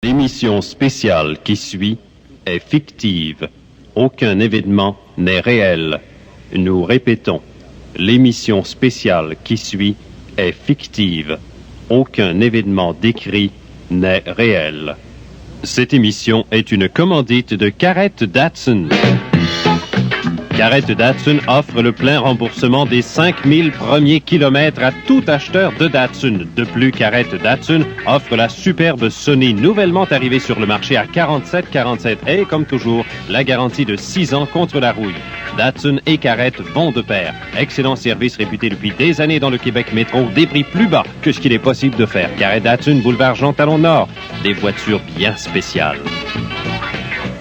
L'émission spéciale qui suit est fictive. Aucun événement n'est réel. Nous répétons, l'émission spéciale qui suit est fictive. Aucun événement décrit n'est réel. Cette émission est une commandite de Carrette Datsun. Carrette Datsun offre le plein remboursement des 5000 premiers kilomètres à tout acheteur de Datsun. De plus, Carrette Datsun offre la superbe Sony nouvellement arrivée sur le marché à 4747 et, comme toujours, la garantie de 6 ans contre la rouille. Datsun et Carrette vont de pair. Excellent service réputé depuis des années dans le Québec métro, des prix plus bas que ce qu'il est possible de faire. Carrette Datsun, boulevard Jean Talon Nord. Des voitures bien spéciales.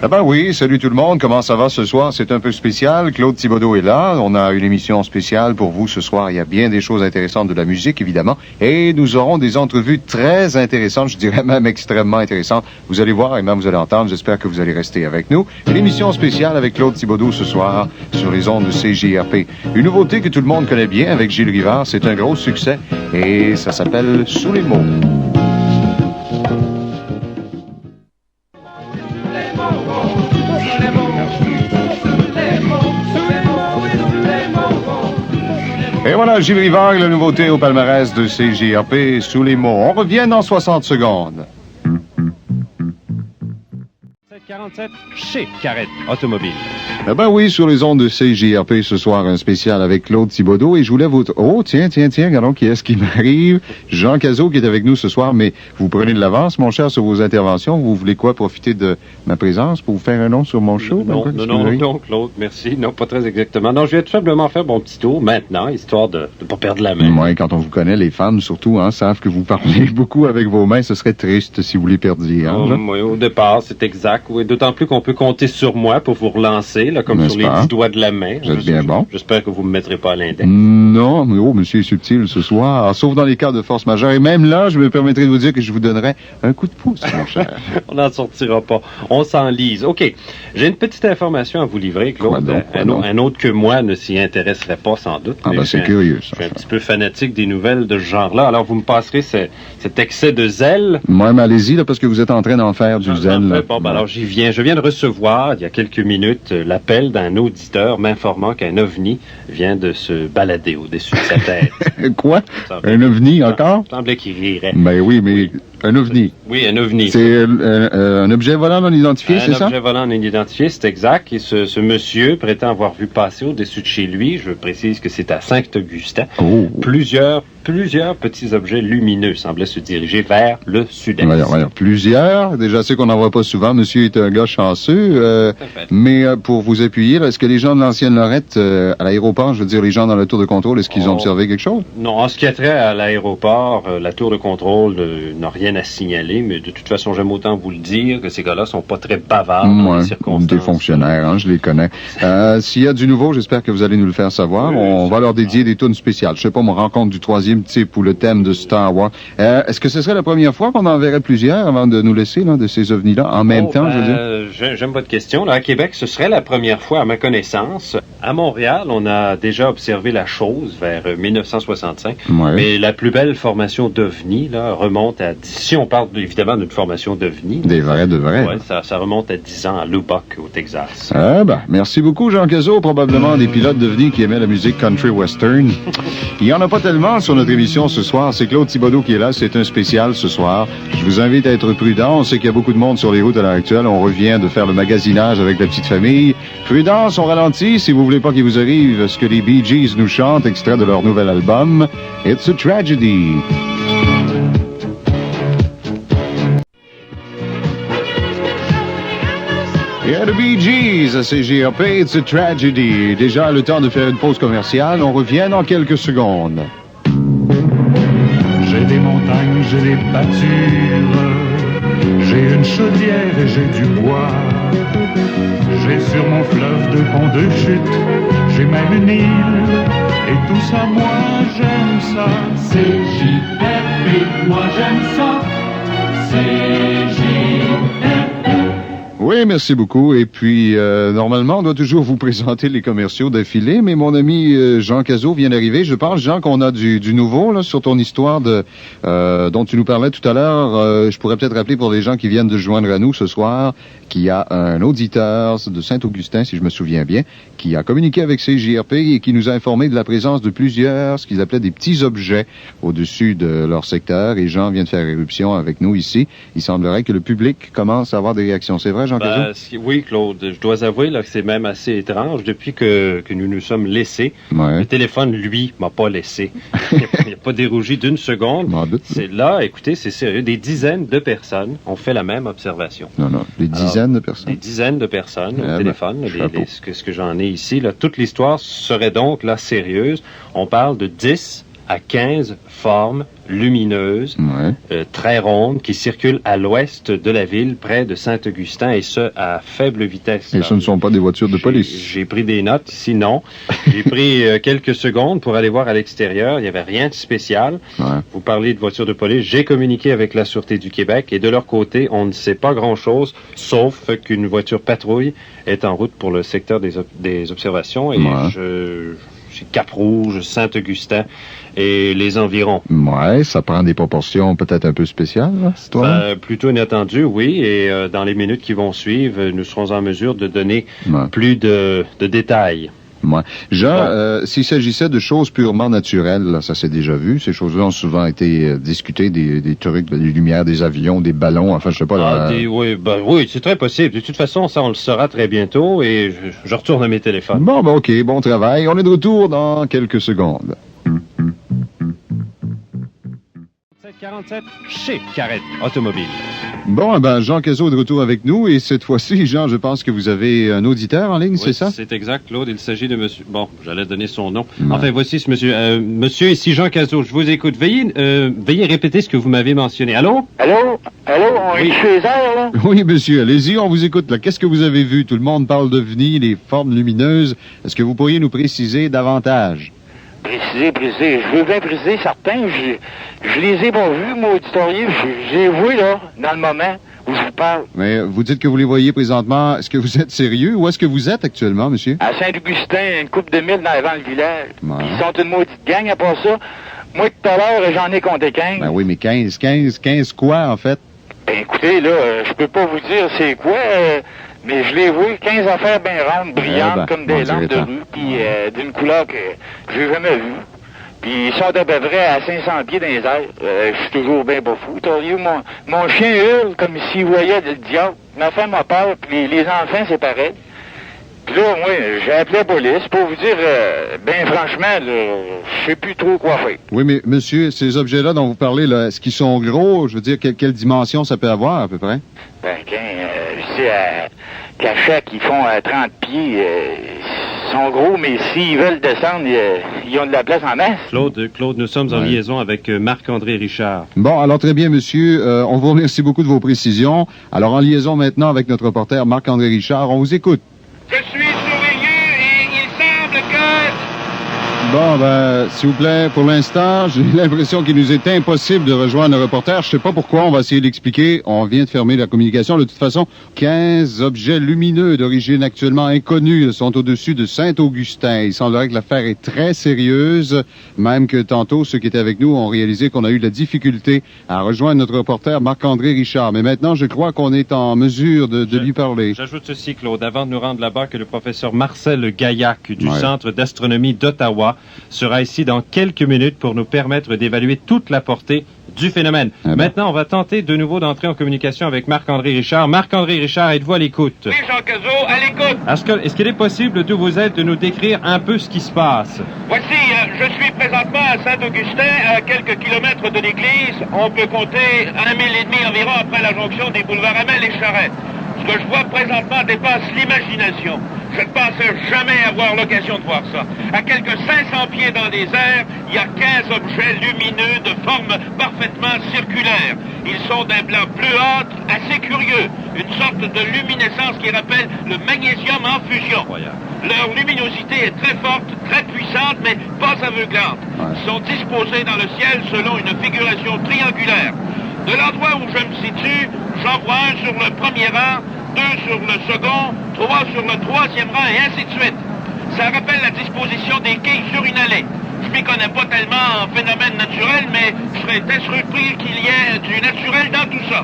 Ah ben oui, salut tout le monde, comment ça va ce soir? C'est un peu spécial, Claude Thibodeau est là, on a une émission spéciale pour vous ce soir, il y a bien des choses intéressantes de la musique évidemment, et nous aurons des entrevues très intéressantes, je dirais même extrêmement intéressantes, vous allez voir et même vous allez entendre, j'espère que vous allez rester avec nous. Une émission spéciale avec Claude Thibodeau ce soir sur les ondes de CJRP. Une nouveauté que tout le monde connaît bien avec Gilles Rivard, c'est un gros succès, et ça s'appelle Sous les mots. Et voilà, Gilles Rivard, la nouveauté au palmarès de CJRP, Sous les mots. On revient dans 60 secondes. 47 chez Carrette Automobile. Eh ben oui, sur les ondes de CJRP ce soir, un spécial avec Claude Thibodeau. Et je voulais vous... Oh, tiens, regardons qui est-ce qui m'arrive. Jean Cazot qui est avec nous ce soir, mais vous prenez de l'avance, mon cher, sur vos interventions. Vous voulez quoi, profiter de ma présence pour vous faire un nom sur mon show? Non, Claude, merci. Non, pas très exactement. Non, je viens tout simplement faire mon petit tour maintenant, histoire de ne pas perdre la main. Oui, quand on vous connaît, les femmes surtout, savent que vous parlez beaucoup avec vos mains. Ce serait triste si vous les perdiez. Oui, au départ, c'est exact. Oui, d'autant plus qu'on peut compter sur moi pour vous relancer, là, comme sur les 10 doigts de la main. Vous êtes bien bon. J'espère que vous me mettrez pas à l'index. Non, mais monsieur est subtil ce soir, sauf dans les cas de force majeure. Et même là, je me permettrai de vous dire que je vous donnerai un coup de pouce, mon cher. On n'en sortira pas. On s'enlise. OK. J'ai une petite information à vous livrer, Claude. Un autre que moi ne s'y intéresserait pas, sans doute. Ah, ben c'est curieux, ça. Je suis un petit peu fanatique des nouvelles de ce genre-là. Alors, vous me passerez cet excès de zèle. Moi, mais allez-y, là, parce que vous êtes en train d'en faire du zèle. Bon, alors, j'y viens. Je viens de recevoir, il y a quelques minutes, l'appel d'un auditeur m'informant qu'un ovni vient de se balader au-dessus de sa tête. Quoi? Un ovni encore? Il semblait qu'il rirait. Ben oui, mais un ovni. Oui, un ovni. C'est un objet volant non identifié, c'est ça? Un objet volant non identifié, c'est exact. Et ce monsieur prétend avoir vu passer au-dessus de chez lui, je précise que c'est à Saint-Augustin, plusieurs petits objets lumineux semblaient se diriger vers le sud-est. Voyons, plusieurs. Déjà, c'est qu'on n'en voit pas souvent. Monsieur est un gars chanceux. Mais pour vous appuyer, là, est-ce que les gens de l'ancienne Lorette, à l'aéroport, je veux dire, les gens dans la tour de contrôle, est-ce qu'ils ont observé quelque chose? Non, en ce qui a trait à l'aéroport, la tour de contrôle n'a rien à signaler, mais de toute façon, j'aime autant vous le dire que ces gars-là sont pas très bavards dans les circonstances. Des fonctionnaires, je les connais. S'il y a du nouveau, j'espère que vous allez nous le faire savoir. On va leur dédier des tunes spéciales. Je sais pas, mon rencontre du troisième type ou le thème de Star Wars. Est-ce que ce serait la première fois qu'on en verrait plusieurs avant de nous laisser, là, de ces ovnis-là, en même temps, je veux dire? J'aime votre question. Là, à Québec, ce serait la première fois, à ma connaissance. À Montréal, on a déjà observé la chose vers 1965. Ouais. Mais la plus belle formation d'ovnis, là, remonte à... Si on parle évidemment d'une formation d'ovnis. Des vrais de vrais. Oui, ça remonte à 10 ans à Lubbock, au Texas. Ah ben, merci beaucoup, Jean Cazot. Probablement des pilotes d'ovnis qui aimaient la musique country western. Il n'y en a pas tellement sur notre émission ce soir. C'est Claude Thibodeau qui est là. C'est un spécial ce soir. Je vous invite à être prudent. On sait qu'il y a beaucoup de monde sur les routes à l'heure actuelle. On revient de faire le magasinage avec la petite famille. Prudence, on ralentit si vous voulez pas qu'il vous arrive ce que les Bee Gees nous chantent, extrait de leur nouvel album, It's a Tragedy. Yeah, the Bee Gees à CJRP, It's a Tragedy. Déjà le temps de faire une pause commerciale. On revient dans quelques secondes. J'ai des montagnes, j'ai des pâtures, j'ai une chaudière et j'ai du bois. J'ai sur mon fleuve deux ponts de chute, j'ai même une île, et tout ça, moi j'aime ça. CJRP, moi j'aime ça. CJRP. Oui, merci beaucoup. Et puis, normalement, on doit toujours vous présenter les commerciaux d'affilée, mais mon ami Jean Cazot vient d'arriver. Je pense, Jean, qu'on a du nouveau là sur ton histoire dont tu nous parlais tout à l'heure. Je pourrais peut-être rappeler pour les gens qui viennent de se joindre à nous ce soir qu'il y a un auditeur de Saint-Augustin, si je me souviens bien, qui a communiqué avec CJRP et qui nous a informé de la présence de plusieurs, ce qu'ils appelaient des petits objets au-dessus de leur secteur. Et Jean vient de faire éruption avec nous ici. Il semblerait que le public commence à avoir des réactions. C'est vrai, Jean Cazot? Oui, Claude. Je dois avouer là, que c'est même assez étrange. Depuis que nous nous sommes laissés, Ouais. le téléphone, lui, m'a pas laissé. Il n'a pas dérougi d'une seconde. M'en doute. C'est là, écoutez, c'est sérieux. Des dizaines de personnes ont fait la même observation. Non, des dizaines de personnes. Des dizaines de personnes au ben, téléphone. chapeau. Ce que j'en ai ici, là, toute l'histoire serait donc là sérieuse. On parle de 10 à 15 formes lumineuses, Ouais. très rondes, qui circulent à l'ouest de la ville, près de Saint-Augustin, et ce, à faible vitesse. Et là. ce ne sont pas des voitures de police. J'ai pris des notes ici, non. J'ai pris quelques secondes pour aller voir à l'extérieur. Il n'y avait rien de spécial. Ouais. Vous parlez de voitures de police. J'ai communiqué avec la Sûreté du Québec et de leur côté, on ne sait pas grand-chose, sauf qu'une voiture patrouille est en route pour le secteur des observations. Et Ouais. c'est Cap-Rouge, Saint-Augustin et les environs. Ouais, ça prend des proportions peut-être un peu spéciales, là, cette histoire. Plutôt inattendu, oui. Et dans les minutes qui vont suivre, nous serons en mesure de donner Ouais. plus de détails. Ouais. Jean, s'il s'agissait de choses purement naturelles, là, ça s'est déjà vu. Ces choses-là ont souvent été discutées, des trucs, des lumières, des avions, des ballons, enfin, je sais pas. Là, Oui, c'est très possible. De toute façon, ça, on le saura très bientôt et je retourne à mes téléphones. Bon, OK, bon travail. On est de retour dans quelques secondes. 47 chez Carrette Automobile. Bon, Jean Cazot est de retour avec nous et cette fois-ci, Jean, je pense que vous avez un auditeur en ligne, c'est ça? C'est exact, Claude. Il s'agit de monsieur... Bon, j'allais donner son nom. Ouais. Enfin, voici ce monsieur. Monsieur, ici Jean Cazot, je vous écoute. Veuillez répéter ce que vous m'avez mentionné. Allô? Allô? On est chez les airs, là? Oui, monsieur, allez-y, on vous écoute. Là. Qu'est-ce que vous avez vu? Tout le monde parle d'OVNI, les formes lumineuses. Est-ce que vous pourriez nous préciser davantage? Préciser. Je veux bien préciser certains. Je les ai pas vus, moi, auditorieux. Je les ai vus, là, dans le moment où je vous parle. Mais vous dites que vous les voyez présentement. Est-ce que vous êtes sérieux? Où est-ce que vous êtes actuellement, monsieur? À Saint-Augustin, une couple de milles dans le village. Ouais. Ils sont une maudite gang à part ça. Moi, tout à l'heure, j'en ai compté 15. Ben oui, mais 15 quoi, en fait? Ben, écoutez, là, je peux pas vous dire c'est quoi, mais je l'ai vu, 15 affaires bien rondes, brillantes, comme des lampes de rue, puis d'une couleur que j'ai jamais vue. Puis ils sont à peu près à 500 pieds dans les airs. Je suis toujours bien pas fou. Mon chien hurle comme s'il voyait le diable. Ma femme a peur, puis les enfants, c'est pareil. Puis là, moi, j'ai appelé la police pour vous dire, ben franchement, je sais plus trop quoi faire. Oui, mais monsieur, ces objets-là dont vous parlez, là, est-ce qu'ils sont gros? Je veux dire, quelle dimension ça peut avoir, à peu près? Ben, je sais, à Cachat, qui font 30 pieds, ils sont gros, mais s'ils veulent descendre, ils ont de la place en masse. Claude, nous sommes en liaison avec Marc-André Richard. Bon, alors très bien, monsieur. On vous remercie beaucoup de vos précisions. Alors, en liaison maintenant avec notre reporter Marc-André Richard, on vous écoute. Je suis surveillé et il semble que... Bon, s'il vous plaît, pour l'instant, j'ai l'impression qu'il nous est impossible de rejoindre le reporter. Je sais pas pourquoi, on va essayer d'expliquer. On vient de fermer la communication. De toute façon, 15 objets lumineux d'origine actuellement inconnue sont au-dessus de Saint-Augustin. Il semblerait que l'affaire est très sérieuse, même que tantôt, ceux qui étaient avec nous ont réalisé qu'on a eu de la difficulté à rejoindre notre reporter Marc-André Richard. Mais maintenant, je crois qu'on est en mesure de lui parler. J'ajoute ceci, Claude, avant de nous rendre là-bas, que le professeur Marcel Gaillac du Centre d'astronomie d'Ottawa sera ici dans quelques minutes pour nous permettre d'évaluer toute la portée du phénomène. Maintenant, on va tenter de nouveau d'entrer en communication avec Marc-André Richard. Marc-André Richard, êtes-vous à l'écoute? Oui, Jean Cazot, à l'écoute. Est-ce qu'il est possible, d'où vous êtes, de nous décrire un peu ce qui se passe? Voici, je suis présentement à Saint-Augustin, à quelques kilomètres de l'église. On peut compter 1 mille et demi environ après la jonction des boulevards Hamel et Charette. Ce que je vois présentement dépasse l'imagination. Je ne pensais jamais avoir l'occasion de voir ça. À quelques 500 pieds dans les airs, il y a 15 objets lumineux de forme parfaitement circulaire. Ils sont d'un blanc bleuâtre assez curieux, une sorte de luminescence qui rappelle le magnésium en fusion. Leur luminosité est très forte, très puissante, mais pas aveuglante. Ils sont disposés dans le ciel selon une figuration triangulaire. De l'endroit où je me situe, j'en vois un sur le premier rang, 2 sur le second, 3 sur le troisième rang, et ainsi de suite. Ça rappelle la disposition des quilles sur une allée. Je m'y connais pas tellement en phénomène naturel, mais je serais très surpris qu'il y ait du naturel dans tout ça.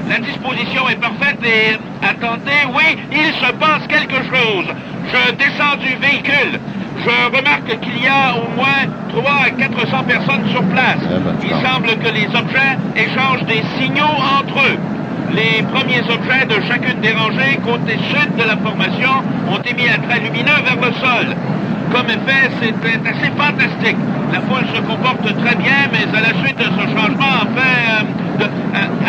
La disposition est parfaite et, attendez, oui, il se passe quelque chose. Je descends du véhicule. Je remarque qu'il y a au moins 300 à 400 personnes sur place. Il semble que les objets échangent des signaux entre eux. Les premiers objets de chacune des rangées, côté sud de la formation, ont émis un trait lumineux vers le sol. Comme effet, c'était assez fantastique. La foule se comporte très bien, mais à la suite de ce changement,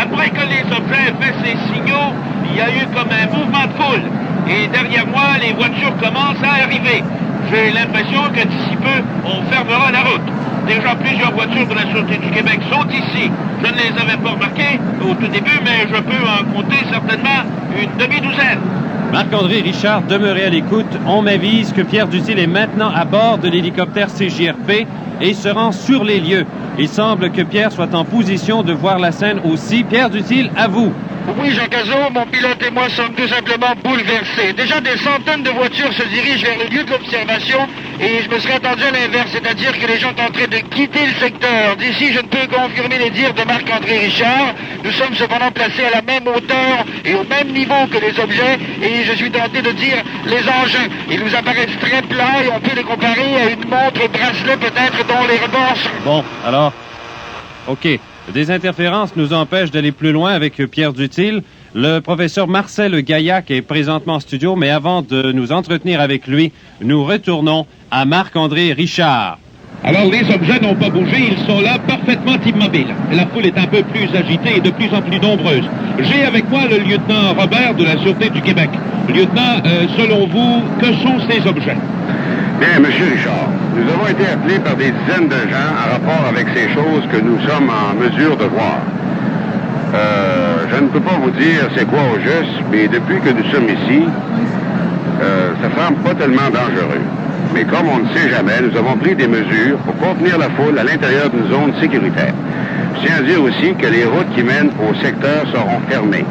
après que les objets aient fait ces signaux, il y a eu comme un mouvement de foule. Et derrière moi, les voitures commencent à arriver. J'ai l'impression que d'ici peu, on fermera la route. Déjà, plusieurs voitures de la Sûreté du Québec sont ici. Je ne les avais pas remarquées au tout début, mais je peux en compter certainement une demi-douzaine. Marc-André Richard, demeurez à l'écoute. On m'avise que Pierre Dutil est maintenant à bord de l'hélicoptère CJRP et se rend sur les lieux. Il semble que Pierre soit en position de voir la scène aussi. Pierre Dutil, à vous. Oui, Jean Cazot, mon pilote et moi sommes tout simplement bouleversés. Déjà, des centaines de voitures se dirigent vers le lieu de l'observation et je me serais attendu à l'inverse, c'est-à-dire que les gens sont en train de quitter le secteur. D'ici, je ne peux confirmer les dires de Marc-André Richard. Nous sommes cependant placés à la même hauteur et au même niveau que les objets et je suis tenté de dire les engins. Ils nous apparaissent très plats et on peut les comparer à une montre bracelet peut-être dont les rebords sont... Bon, alors, OK. Des interférences nous empêchent d'aller plus loin avec Pierre Dutil. Le professeur Marcel Gaillac est présentement en studio, mais avant de nous entretenir avec lui, nous retournons à Marc-André Richard. Alors, les objets n'ont pas bougé, ils sont là parfaitement immobiles. La foule est un peu plus agitée et de plus en plus nombreuse. J'ai avec moi le lieutenant Robert de la Sûreté du Québec. Lieutenant, selon vous, que sont ces objets? Bien, M. Richard, nous avons été appelés par des dizaines de gens en rapport avec ces choses que nous sommes en mesure de voir. Je ne peux pas vous dire c'est quoi au juste, mais depuis que nous sommes ici, ça semble pas tellement dangereux. Mais comme on ne sait jamais, nous avons pris des mesures pour contenir la foule à l'intérieur d'une zone sécuritaire. Je tiens à dire aussi que les routes qui mènent au secteur seront fermées.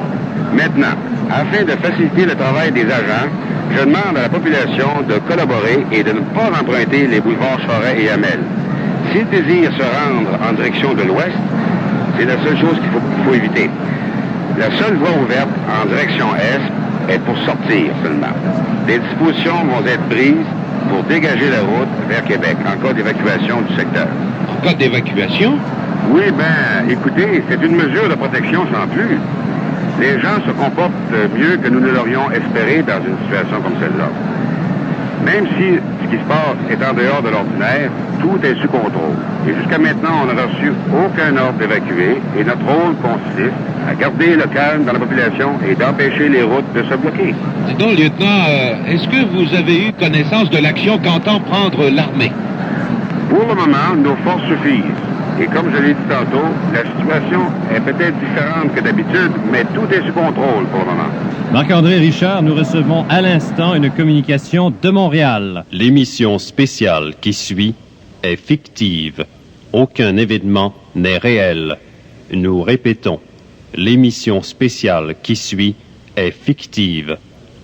Maintenant, afin de faciliter le travail des agents, je demande à la population de collaborer et de ne pas emprunter les boulevards Charest et Hamel. S'ils désirent se rendre en direction de l'ouest, c'est la seule chose qu'il faut éviter. La seule voie ouverte en direction est est pour sortir seulement. Des dispositions vont être prises pour dégager la route vers Québec en cas d'évacuation du secteur. En cas d'évacuation? Oui, ben, écoutez, c'est une mesure de protection sans plus. Les gens se comportent mieux que nous ne l'aurions espéré dans une situation comme celle-là. Même si ce qui se passe est en dehors de l'ordinaire, tout est sous contrôle. Et jusqu'à maintenant, on n'a reçu aucun ordre d'évacuer et notre rôle consiste à garder le calme dans la population et d'empêcher les routes de se bloquer. Dis donc, lieutenant, est-ce que vous avez eu connaissance de l'action qu'entend prendre l'armée? Pour le moment, nos forces suffisent. Et comme je l'ai dit tantôt, la situation est peut-être différente que d'habitude, mais tout est sous contrôle pour le moment. Marc-André Richard, nous recevons à l'instant une communication de Montréal. L'émission spéciale qui suit est fictive. Aucun événement n'est réel. Nous répétons, l'émission spéciale qui suit est fictive.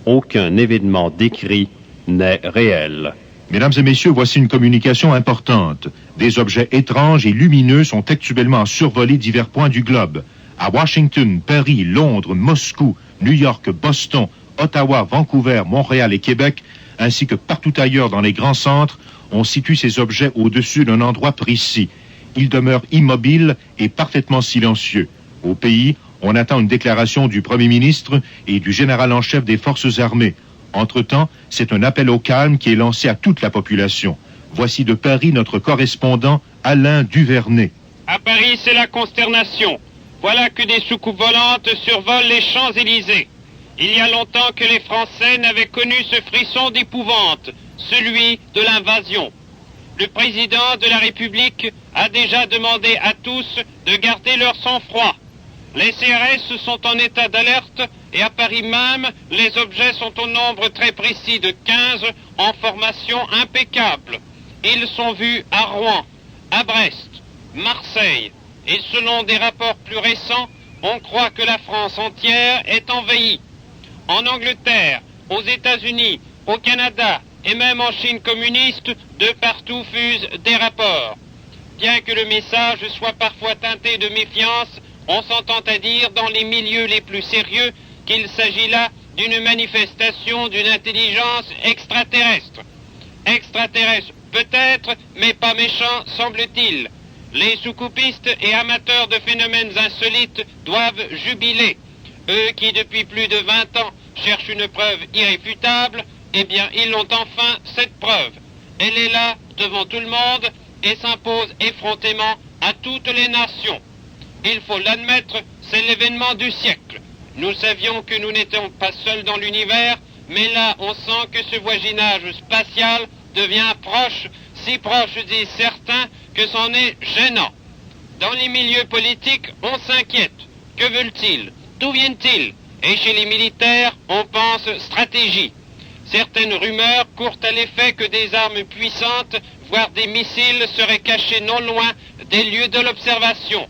Aucun événement décrit n'est réel. Mesdames et messieurs, voici une communication importante. Des objets étranges et lumineux sont actuellement à survoler divers points du globe. À Washington, Paris, Londres, Moscou, New York, Boston, Ottawa, Vancouver, Montréal et Québec, ainsi que partout ailleurs dans les grands centres, on situe ces objets au-dessus d'un endroit précis. Ils demeurent immobiles et parfaitement silencieux. Au pays, on attend une déclaration du Premier ministre et du général en chef des Forces armées. Entre-temps, c'est un appel au calme qui est lancé à toute la population. Voici de Paris notre correspondant Alain Duvernay. À Paris, c'est la consternation. Voilà que des soucoupes volantes survolent les Champs-Élysées. Il y a longtemps que les Français n'avaient connu ce frisson d'épouvante, celui de l'invasion. Le président de la République a déjà demandé à tous de garder leur sang-froid. Les CRS sont en état d'alerte et à Paris même, les objets sont au nombre très précis de 15 en formation impeccable. Ils sont vus à Rouen, à Brest, Marseille et selon des rapports plus récents, on croit que la France entière est envahie. En Angleterre, aux États-Unis, au Canada et même en Chine communiste, de partout fusent des rapports. Bien que le message soit parfois teinté de méfiance, on s'entend à dire dans les milieux les plus sérieux qu'il s'agit là d'une manifestation d'une intelligence extraterrestre. Extraterrestre peut-être, mais pas méchant semble-t-il. Les soucoupistes et amateurs de phénomènes insolites doivent jubiler. Eux qui depuis plus de 20 ans cherchent une preuve irréfutable, eh bien ils ont enfin cette preuve. Elle est là devant tout le monde et s'impose effrontément à toutes les nations. Il faut l'admettre, c'est l'événement du siècle. Nous savions que nous n'étions pas seuls dans l'univers, mais là on sent que ce voisinage spatial devient proche, si proche disent certains que c'en est gênant. Dans les milieux politiques, on s'inquiète. Que veulent-ils? D'où viennent-ils? Et chez les militaires, on pense stratégie. Certaines rumeurs courent à l'effet que des armes puissantes, voire des missiles, seraient cachés non loin des lieux de l'observation.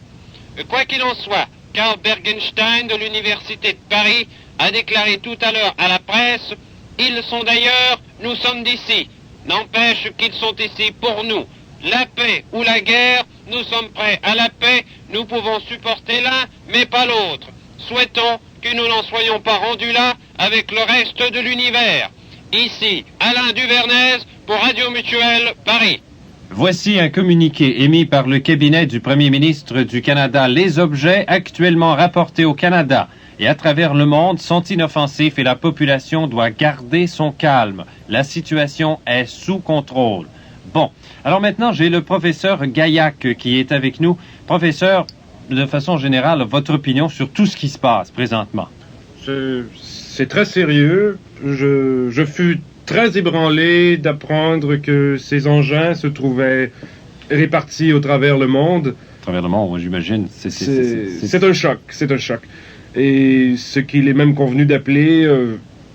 Quoi qu'il en soit, Karl Bergenstein de l'Université de Paris a déclaré tout à l'heure à la presse « Ils sont d'ailleurs, nous sommes d'ici. N'empêche qu'ils sont ici pour nous. La paix ou la guerre, nous sommes prêts à la paix, nous pouvons supporter l'un, mais pas l'autre. Souhaitons que nous n'en soyons pas rendus là avec le reste de l'univers. » Ici, Alain Duvernez pour Radio Mutuelle, Paris. Voici un communiqué émis par le cabinet du Premier ministre du Canada. Les objets actuellement rapportés au Canada et à travers le monde sont inoffensifs et la population doit garder son calme. La situation est sous contrôle. Bon, alors maintenant, j'ai le professeur Gaillac qui est avec nous. Professeur, de façon générale, votre opinion sur tout ce qui se passe présentement? C'est très sérieux. Je fus très ébranlé d'apprendre que ces engins se trouvaient répartis au travers le monde. À travers le monde, j'imagine. C'est un choc, c'est un choc. Et ce qu'il est même convenu d'appeler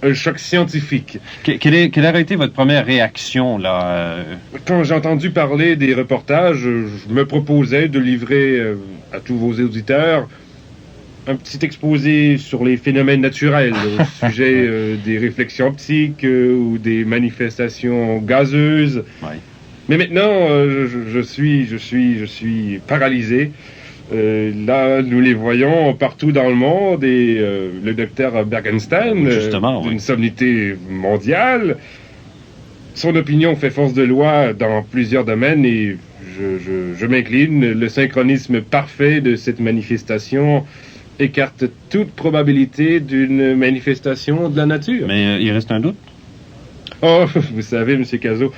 un choc scientifique. Quelle a été votre première réaction, là? Quand j'ai entendu parler des reportages, je me proposais de livrer à tous vos auditeurs un petit exposé sur les phénomènes naturels au sujet des réflexions optiques ou des manifestations gazeuses. Ouais. Mais maintenant, je suis paralysé. Là, nous les voyons partout dans le monde et le docteur Bergenstein, d'une sommité mondiale, son opinion fait force de loi dans plusieurs domaines et je m'incline. Le synchronisme parfait de cette manifestation écarte toute probabilité d'une manifestation de la nature. Mais il reste un doute? Oh, vous savez, M. Cazot,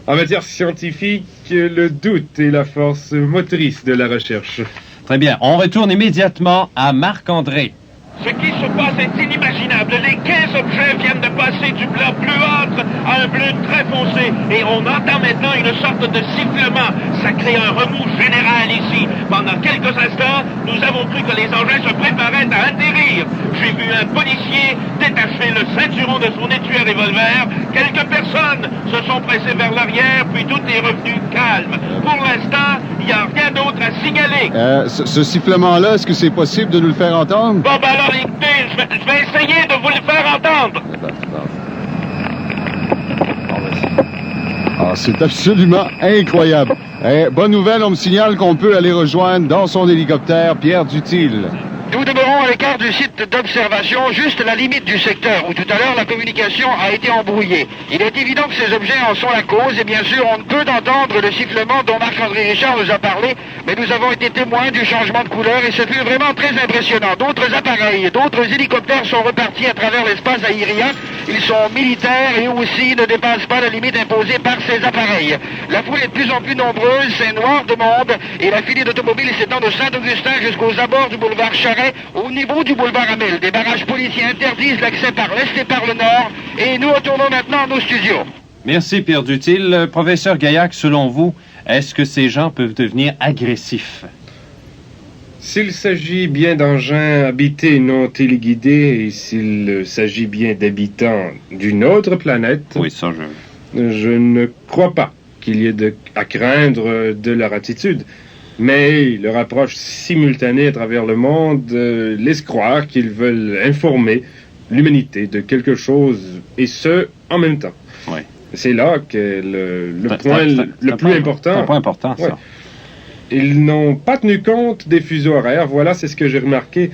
en matière scientifique, le doute est la force motrice de la recherche. Très bien. On retourne immédiatement à Marc-André. Ce qui se passe est inimaginable. Les 15 objets viennent de passer du blanc bleuâtre à un bleu très foncé. Et on entend maintenant une sorte de sifflement. Ça crée un remous général ici. Pendant quelques instants, nous avons cru que les engins se préparaient à atterrir. J'ai vu un policier détacher le ceinturon de son étui à revolver. Quelques personnes se sont pressées vers l'arrière, puis tout est revenu calme. Pour l'instant, il n'y a rien d'autre à signaler. Ce sifflement-là, est-ce que c'est possible de nous le faire entendre? Bon, ben alors, écoutez, je vais essayer de vous le faire entendre. C'est absolument incroyable. Bonne nouvelle, on me signale qu'on peut aller rejoindre dans son hélicoptère Pierre Dutil. Nous demeurons à l'écart du site d'observation, juste à la limite du secteur où tout à l'heure la communication a été embrouillée. Il est évident que ces objets en sont la cause et bien sûr on ne peut entendre le sifflement dont Marc-André Richard nous a parlé, mais nous avons été témoins du changement de couleur et ce fut vraiment très impressionnant. D'autres appareils, d'autres hélicoptères sont repartis à travers l'espace aérien. Ils sont militaires et eux aussi ne dépassent pas la limite imposée par ces appareils. La foule est de plus en plus nombreuse, c'est noir de monde et la filée d'automobiles s'étend de Saint-Augustin jusqu'aux abords du boulevard Charest. Au niveau du boulevard Amel, des barrages policiers interdisent l'accès par l'est et par le nord. Et nous retournons maintenant à nos studios. Merci, Pierre Dutil. Professeur Gaillac, selon vous, est-ce que ces gens peuvent devenir agressifs? S'il s'agit bien d'engins habités non téléguidés et s'il s'agit bien d'habitants d'une autre planète, oui, ça, je ne crois pas qu'il y ait à craindre de leur attitude. Mais leur approche simultanée à travers le monde laisse croire qu'ils veulent informer l'humanité, de quelque chose, et ce, en même temps. Ouais. C'est là que le point le plus important... C'est un point important, ça. Ouais. Ils n'ont pas tenu compte des fuseaux horaires. Voilà, c'est ce que j'ai remarqué.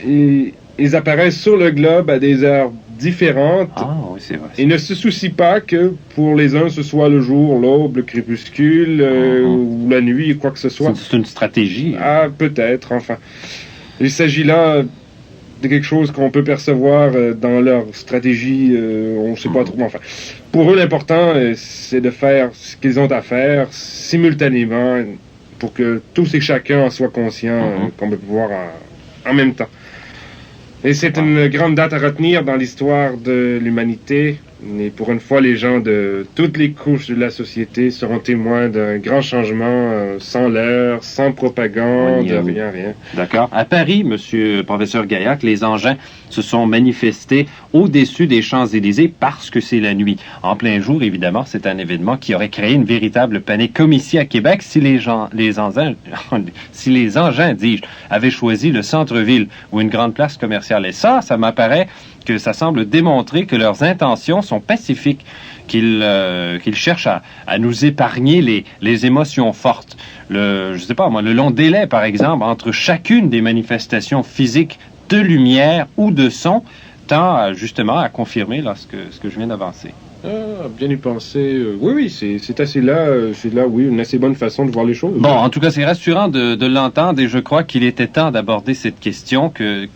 Ils apparaissent sur le globe à des heures différentes. Ah, oui, c'est vrai. Ils ne se soucient pas que pour les uns, ce soit le jour, l'aube, le crépuscule, ou la nuit, quoi que ce soit. C'est une stratégie. Ah, peut-être, enfin. Il s'agit là de quelque chose qu'on peut percevoir dans leur stratégie, on ne sait pas trop. Enfin, pour eux, l'important, c'est de faire ce qu'ils ont à faire simultanément pour que tous et chacun en soient conscients qu'on peut pouvoir en même temps. Et c'est une grande date à retenir dans l'histoire de l'humanité. Et pour une fois, les gens de toutes les couches de la société seront témoins d'un grand changement sans leurre, sans propagande, rien. D'accord. À Paris, monsieur le professeur Gaillac, les engins se sont manifestés au-dessus des Champs-Élysées parce que c'est la nuit. En plein jour, évidemment, c'est un événement qui aurait créé une véritable panique, comme ici à Québec, si les engins, dis-je, avaient choisi le centre-ville ou une grande place commerciale. Et ça m'apparaît que ça semble démontrer que leurs intentions sont pacifiques, qu'ils cherchent à nous épargner les émotions fortes. Je sais pas moi, le long délai, par exemple, entre chacune des manifestations physiques de lumière ou de son tend justement à confirmer ce que je viens d'avancer. Ah, bien y penser. Oui, c'est assez là, oui, une assez bonne façon de voir les choses. Bon, en tout cas, c'est rassurant de l'entendre et je crois qu'il était temps d'aborder cette question, que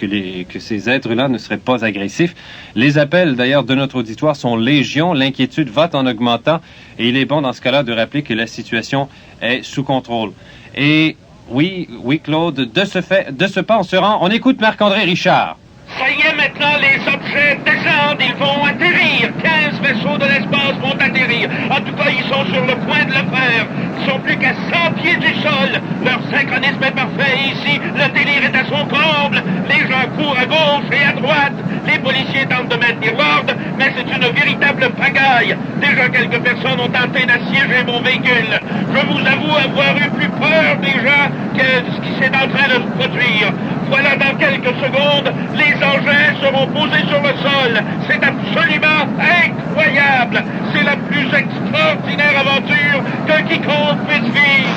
ces êtres-là ne seraient pas agressifs. Les appels, d'ailleurs, de notre auditoire sont légion, l'inquiétude va en augmentant et il est bon, dans ce cas-là, de rappeler que la situation est sous contrôle. Et oui, Claude, de ce pas, on écoute Marc-André Richard. Ça y est, maintenant, les objets descendent, ils vont atterrir. 15 vaisseaux de l'espace vont atterrir. En tout cas, ils sont sur le point de le faire. Ils sont plus qu'à 100 pieds du sol. Leur synchronisme est parfait. Ici, le délire est à son comble. Les gens courent à gauche et à droite. Les policiers tentent de maintenir l'ordre, mais c'est une véritable pagaille. Déjà, quelques personnes ont tenté d'assiéger mon véhicule. Je vous avoue avoir eu plus peur déjà que ce qui s'est en train de se produire. Voilà, dans quelques secondes, les engins seront posés sur le sol. C'est absolument incroyable. C'est la plus extraordinaire aventure que quiconque puisse vivre.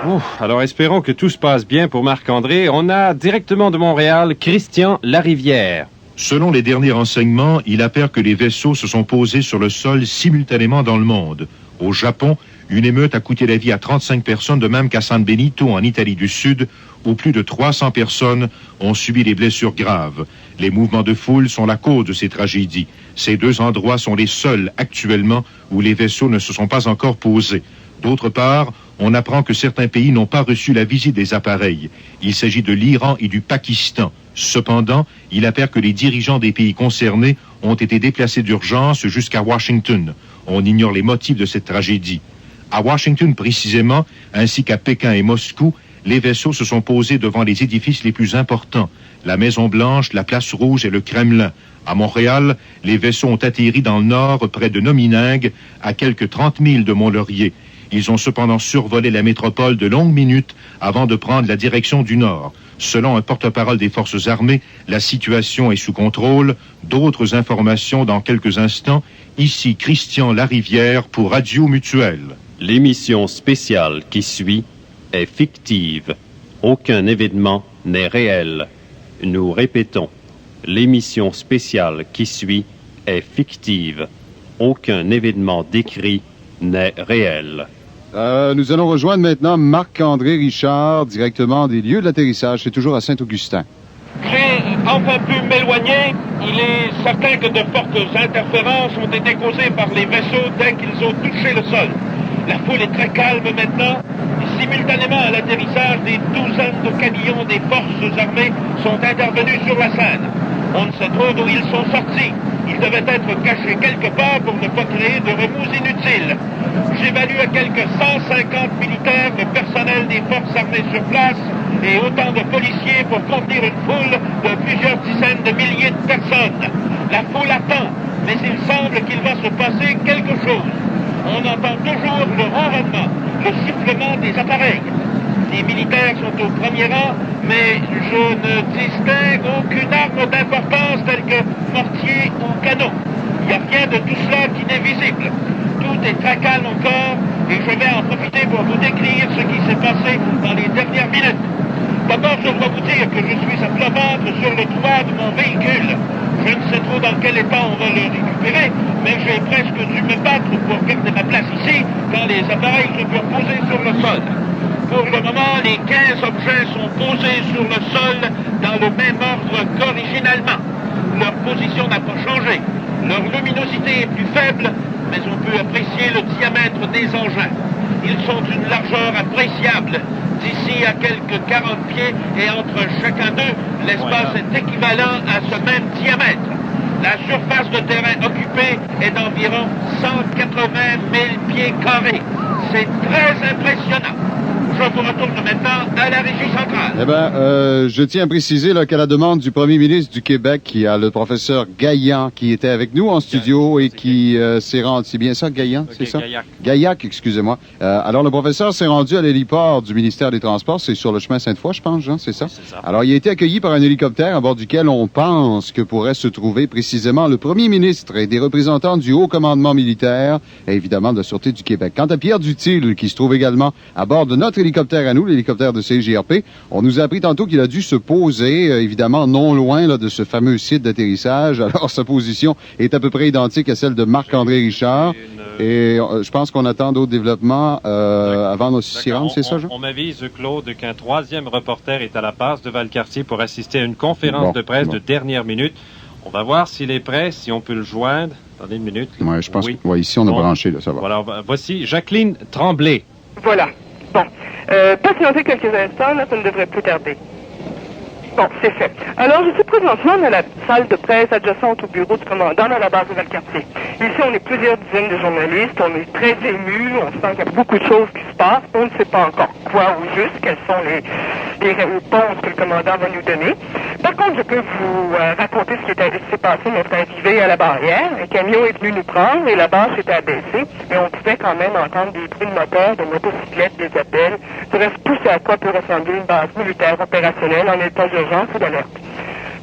Ouf, alors espérons que tout se passe bien pour Marc-André. On a directement de Montréal Christian Larivière. Selon les derniers renseignements, il apparaît que les vaisseaux se sont posés sur le sol simultanément dans le monde. Au Japon, une émeute a coûté la vie à 35 personnes, de même qu'à San Benito, en Italie du Sud, où plus de 300 personnes ont subi des blessures graves. Les mouvements de foule sont la cause de ces tragédies. Ces deux endroits sont les seuls actuellement où les vaisseaux ne se sont pas encore posés. D'autre part, on apprend que certains pays n'ont pas reçu la visite des appareils. Il s'agit de l'Iran et du Pakistan. Cependant, il apparaît que les dirigeants des pays concernés ont été déplacés d'urgence jusqu'à Washington. On ignore les motifs de cette tragédie. À Washington précisément, ainsi qu'à Pékin et Moscou, les vaisseaux se sont posés devant les édifices les plus importants, la Maison-Blanche, la Place Rouge et le Kremlin. À Montréal, les vaisseaux ont atterri dans le nord, près de Nominengue, à quelques 30 milles de Mont-Laurier. Ils ont cependant survolé la métropole de longues minutes avant de prendre la direction du nord. Selon un porte-parole des forces armées, la situation est sous contrôle. D'autres informations dans quelques instants. Ici Christian Larivière pour Radio Mutuelle. L'émission spéciale qui suit est fictive. Aucun événement n'est réel. Nous répétons, l'émission spéciale qui suit est fictive. Aucun événement décrit n'est réel. Nous allons rejoindre maintenant Marc-André Richard, directement des lieux de l'atterrissage. C'est toujours à Saint-Augustin. J'ai enfin pu m'éloigner. Il est certain que de fortes interférences ont été causées par les vaisseaux dès qu'ils ont touché le sol. La foule est très calme maintenant. Et simultanément à l'atterrissage, des douzaines de camions des forces armées sont intervenus sur la scène. On ne sait trop d'où ils sont sortis. Ils devaient être cachés quelque part pour ne pas créer de remous inutiles. J'évalue à quelques 150 militaires, le personnel des forces armées sur place et autant de policiers pour contenir une foule de plusieurs dizaines de milliers de personnes. La foule attend, mais il semble qu'il va se passer quelque chose. On entend toujours le ronronnement, le sifflement des appareils. Les militaires sont au premier rang, mais je ne distingue aucune arme d'importance. l'état de mon véhicule. Je ne sais trop dans quel état on va le récupérer, mais j'ai presque dû me battre pour garder ma place ici quand les appareils se furent posés sur le sol. Pour le moment, les 15 objets sont posés sur le sol dans le même ordre qu'originalement. Leur position n'a pas changé. Leur luminosité est plus faible, mais on peut apprécier le diamètre des engins. Ils sont d'une largeur appréciable, d'ici à quelques 40 pieds, et entre chacun d'eux, l'espace est équivalent à ce même diamètre. La surface de terrain occupée est d'environ 180 000 pieds carrés. C'est très impressionnant. Je vous retourne maintenant à la régie centrale. Eh bien, je tiens à préciser qu'à la demande du premier ministre du Québec, il y a le professeur Gaillan qui était avec nous en studio et qui s'est rendu... C'est bien ça, Gaillan, c'est ça? Gaillac, excusez-moi. Alors, le professeur s'est rendu à l'héliport du ministère des Transports. C'est sur le chemin Sainte-Foy, je pense, Jean, c'est ça? C'est ça. Alors, il a été accueilli par un hélicoptère à bord duquel on pense que pourrait se trouver précisément le premier ministre et des représentants du haut commandement militaire et évidemment de la Sûreté du Québec. Quant à Pierre Dutil, qui se trouve également à bord de notre hélicoptère à nous, l'hélicoptère de CJRP, on nous a appris tantôt qu'il a dû se poser, évidemment, non loin de ce fameux site d'atterrissage. Alors, sa position est à peu près identique à celle de Marc-André Richard. Et je pense qu'on attend d'autres développements avant nos sirènes, c'est ça, Jean? On m'avise, Claude, qu'un troisième reporter est à la base de Valcartier pour assister à une conférence de presse de dernière minute. On va voir s'il est prêt, si on peut le joindre. Attendez une minute. Oui, je pense que ici, on a branché, là, ça va. Voilà, voici Jacqueline Tremblay. Voilà. Bon. Patientez quelques instants, là, ça ne devrait plus tarder. Bon, c'est fait. Alors, je suis présentement dans la salle de presse adjacente au bureau du commandant dans la base de Valcartier. Ici, on est plusieurs dizaines de journalistes, on est très émus, on sent qu'il y a beaucoup de choses qui se passent, on ne sait pas encore quoi ou juste, quelles sont les réponses que le commandant va nous donner. Par contre, je peux vous raconter ce qui s'est passé notre arrivée à la barrière. Un camion est venu nous prendre et la barre s'était abaissée, mais on pouvait quand même entendre des bruits de moteur, de motocyclettes, des appels. Bref, tout ce à quoi peut ressembler une base militaire opérationnelle en état d'urgence ou d'alerte.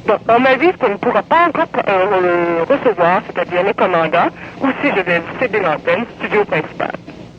Bon, on m'avise qu'on ne pourra pas encore recevoir, c'est-à-dire le commandant, ou si je vais céder l'antenne, studio principal.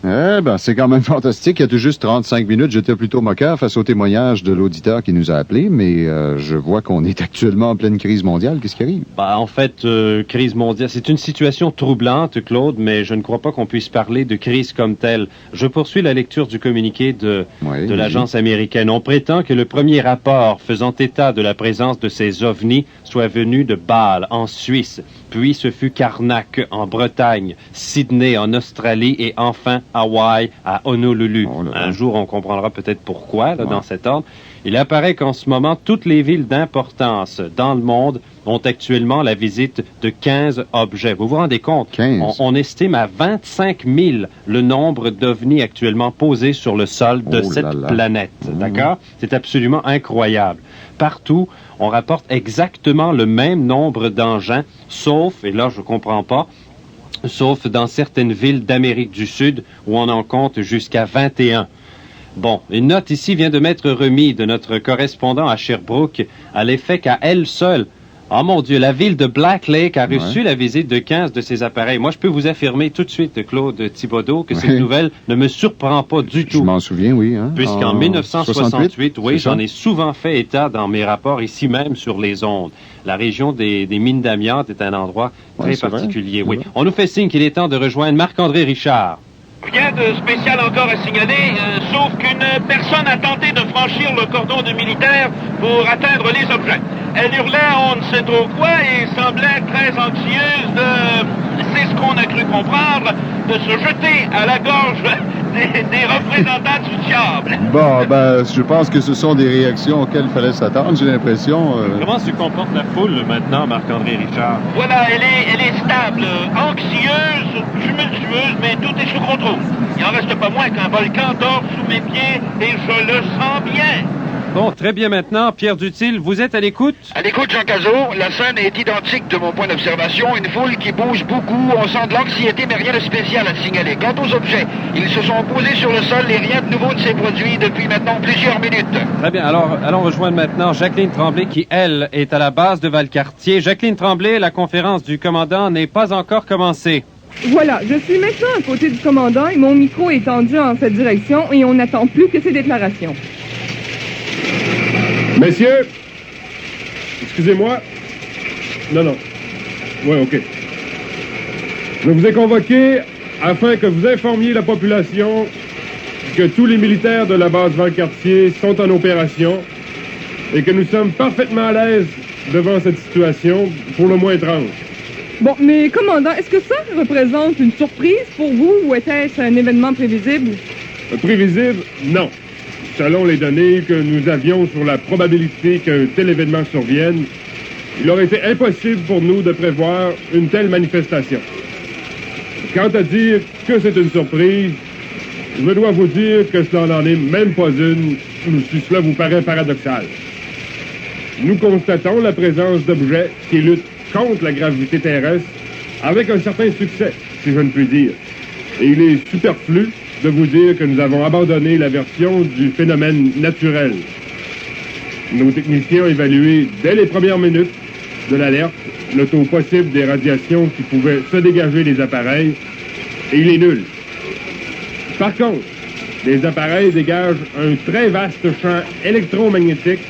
Eh ben, c'est quand même fantastique. Il y a tout juste 35 minutes, j'étais plutôt moqueur face au témoignage de l'auditeur qui nous a appelés, mais je vois qu'on est actuellement en pleine crise mondiale. Qu'est-ce qui arrive? En fait, crise mondiale, c'est une situation troublante, Claude, mais je ne crois pas qu'on puisse parler de crise comme telle. Je poursuis la lecture du communiqué de l'agence américaine. On prétend que le premier rapport faisant état de la présence de ces ovnis soit venu de Bâle, en Suisse, puis ce fut Karnak, en Bretagne, Sydney, en Australie, et enfin Hawaï, à Honolulu. Un jour, on comprendra peut-être pourquoi, dans cet ordre. Il apparaît qu'en ce moment, toutes les villes d'importance dans le monde ont actuellement la visite de 15 objets. Vous vous rendez compte? 15. On estime à 25 000 le nombre d'ovnis actuellement posés sur le sol de cette planète. D'accord? C'est absolument incroyable. Partout, on rapporte exactement le même nombre d'engins, sauf, et là je comprends pas, sauf dans certaines villes d'Amérique du Sud où on en compte jusqu'à 21. Bon, une note ici vient de m'être remise de notre correspondant à Sherbrooke à l'effet qu'à elle seule, oh mon Dieu, la ville de Black Lake a reçu la visite de 15 de ces appareils. Moi, je peux vous affirmer tout de suite, Claude Thibodeau, que cette nouvelle ne me surprend pas du tout. Je m'en souviens, oui. Hein? Puisqu'en 1968, oui, j'en ai souvent fait état dans mes rapports ici même sur les ondes. La région des mines d'amiante est un endroit très particulier. Oui. On nous fait signe qu'il est temps de rejoindre Marc-André Richard. Rien de spécial encore à signaler, sauf qu'une personne a tenté de franchir le cordon de militaire pour atteindre les objets. Elle hurlait on ne sait trop quoi et semblait très anxieuse c'est ce qu'on a cru comprendre, de se jeter à la gorge des représentants du diable. Bon, ben, je pense que ce sont des réactions auxquelles il fallait s'attendre, j'ai l'impression. Comment se comporte la foule maintenant, Marc-André Richard? Voilà, elle est stable, anxieuse, tumultueuse, mais tout est sous contrôle. Il n'en reste pas moins qu'un volcan dort sous mes pieds et je le sens bien. Bon, très bien maintenant. Pierre Dutil, vous êtes à l'écoute? À l'écoute, Jean Cazot. La scène est identique de mon point d'observation. Une foule qui bouge beaucoup. On sent de l'anxiété, mais rien de spécial à signaler. Quant aux objets, ils se sont posés sur le sol et rien de nouveau ne s'est produit depuis maintenant plusieurs minutes. Très bien. Alors, allons rejoindre maintenant Jacqueline Tremblay qui, elle, est à la base de Valcartier. Jacqueline Tremblay, la conférence du commandant n'est pas encore commencée. Voilà, je suis maintenant à côté du commandant et mon micro est tendu en cette direction et on n'attend plus que ses déclarations. Messieurs, Excusez-moi. Non. Oui, OK. Je vous ai convoqué afin que vous informiez la population que tous les militaires de la base Valcartier sont en opération et que nous sommes parfaitement à l'aise devant cette situation, pour le moins étrange. Bon, mais commandant, est-ce que ça représente une surprise pour vous ou était-ce un événement prévisible? Prévisible? Non. Selon les données que nous avions sur la probabilité qu'un tel événement survienne, il aurait été impossible pour nous de prévoir une telle manifestation. Quant à dire que c'est une surprise, je dois vous dire que ce n'en est même pas une, si cela vous paraît paradoxal. Nous constatons la présence d'objets qui luttent contre la gravité terrestre avec un certain succès, si je ne puis dire. Et il est superflu de vous dire que nous avons abandonné la version du phénomène naturel. Nos techniciens ont évalué dès les premières minutes de l'alerte le taux possible des radiations qui pouvaient se dégager des appareils, et il est nul. Par contre, les appareils dégagent un très vaste champ électromagnétique